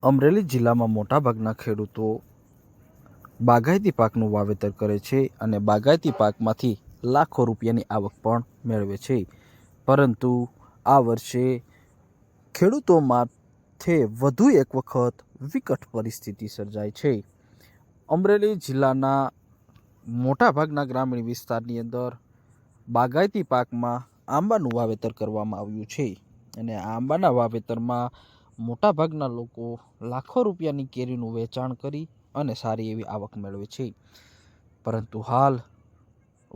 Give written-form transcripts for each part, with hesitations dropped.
અમરેલી જિલ્લામાં મોટાભાગના ખેડૂતો બાગાયતી પાકનું વાવેતર કરે છે અને બાગાયતી પાકમાંથી લાખો રૂપિયાની આવક પણ મેળવે છે. પરંતુ આ વર્ષે ખેડૂતો માથે વધુ એક વખત વિકટ પરિસ્થિતિ સર્જાઈ છે. અમરેલી જિલ્લાના મોટાભાગના ગ્રામીણ વિસ્તારની અંદર બાગાયતી પાકમાં આંબાનું વાવેતર કરવામાં આવ્યું છે અને આ આંબાના વાવેતરમાં મોટાભાગના લોકો લાખો રૂપિયાની કેરીનું વેચાણ કરી અને સારી એવી આવક મેળવે છે. પરંતુ હાલ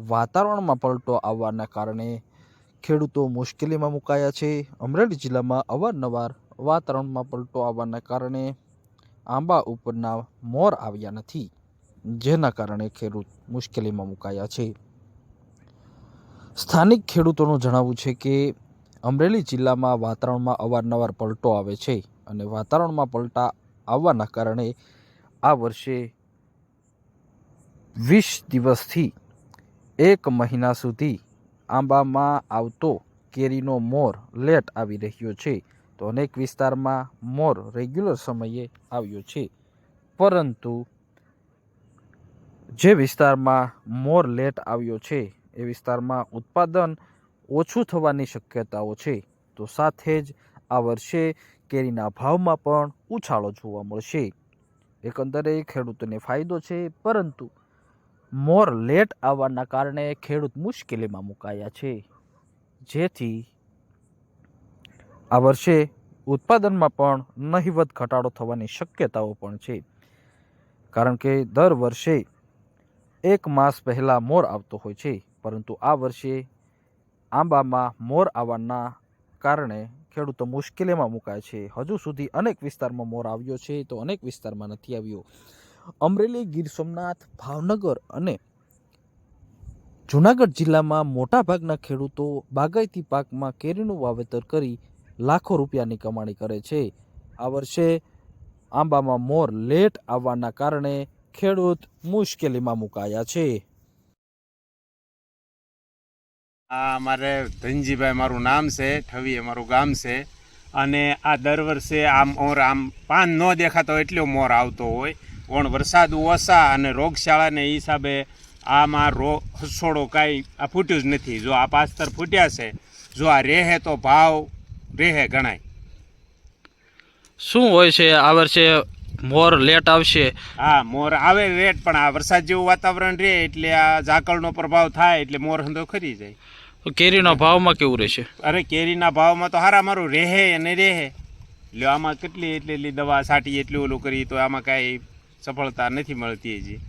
વાતાવરણમાં પલટો આવવાના કારણે ખેડૂતો મુશ્કેલીમાં મુકાયા છે. અમરેલી જિલ્લામાં અવારનવાર વાતાવરણમાં પલટો આવવાના કારણે આંબા ઉપરના મોર આવ્યા નથી, જેના કારણે ખેડૂત મુશ્કેલીમાં મુકાયા છે. સ્થાનિક ખેડૂતોનું જણાવવું છે કે અમરેલી જિલ્લામાં વાતાવરણમાં અવારનવાર પલટો આવે છે અને વાતાવરણમાં પલટા આવવાના કારણે આ વર્ષે 20 દિવસથી 1 મહિના સુધી આંબામાં આવતો કેરીનો મોર લેટ આવી રહ્યો છે. તો અનેક વિસ્તારમાં મોર રેગ્યુલર સમયે આવ્યો છે, પરંતુ જે વિસ્તારમાં મોર લેટ આવ્યો છે એ વિસ્તારમાં ઉત્પાદન ઓછું થવાની શક્યતાઓ છે. તો સાથે જ આ વર્ષે કેરીના ભાવમાં પણ ઉછાળો જોવા મળશે. એકંદરે ખેડૂતોને ફાયદો છે, પરંતુ મોર લેટ આવવાના કારણે ખેડૂત મુશ્કેલીમાં મુકાયા છે, જેથી આ વર્ષે ઉત્પાદનમાં પણ નહિવત ઘટાડો થવાની શક્યતાઓ પણ છે. કારણ કે દર વર્ષે 1 માસ પહેલાં મોર આવતો હોય છે, પરંતુ આ વર્ષે આંબામાં મોર આવવાના કારણે ખેડૂતો મુશ્કેલીમાં મુકાય છે. હજુ સુધી અનેક વિસ્તારમાં મોર આવ્યો છે, તો અનેક વિસ્તારમાં નથી આવ્યો. અમરેલી, ગીર સોમનાથ, ભાવનગર અને જૂનાગઢ જિલ્લામાં મોટાભાગના ખેડૂતો બાગાયતી પાકમાં કેરીનું વાવેતર કરી લાખો રૂપિયાની કમાણી કરે છે. આ વર્ષે આંબામાં મોર લેટ આવવાના કારણે ખેડૂત મુશ્કેલીમાં મુકાયા છે. મારે ધનજીભાઈ મારું નામ છે, ઠવી અમારું ગામ છે. અને આ દર વર્ષે આ મોર પાન ન દેખાતો એટલો મોર આવતો હોય, પણ વરસાદ ઓછા અને રોગશાળાને હિસાબે આમાં હસોડો કાંઈ આ ફૂટ્યું જ નથી. જો આ પાસ્તર ફૂટ્યા છે, જો આ રેહે તો ભાવ રેહે ગણાય. શું હોય છે આ વર્ષે મોર લેટ આવશે? હા, મોર આવે લેટ, પણ આ વરસાદ જેવું વાતાવરણ રહે એટલે આ ઝાકળનો પ્રભાવ થાય એટલે મોર હંધો ખરી જાય. કેરીના ભાવમાં કેવું રહેશે? અરે કેરીના ભાવમાં તો હારા મારું રેહે અને રેહે. એટલે આમાં કેટલી એટલી દવા છાંટી એટલું ઓલું કરી તો આમાં કાંઈ સફળતા નથી મળતી હજી.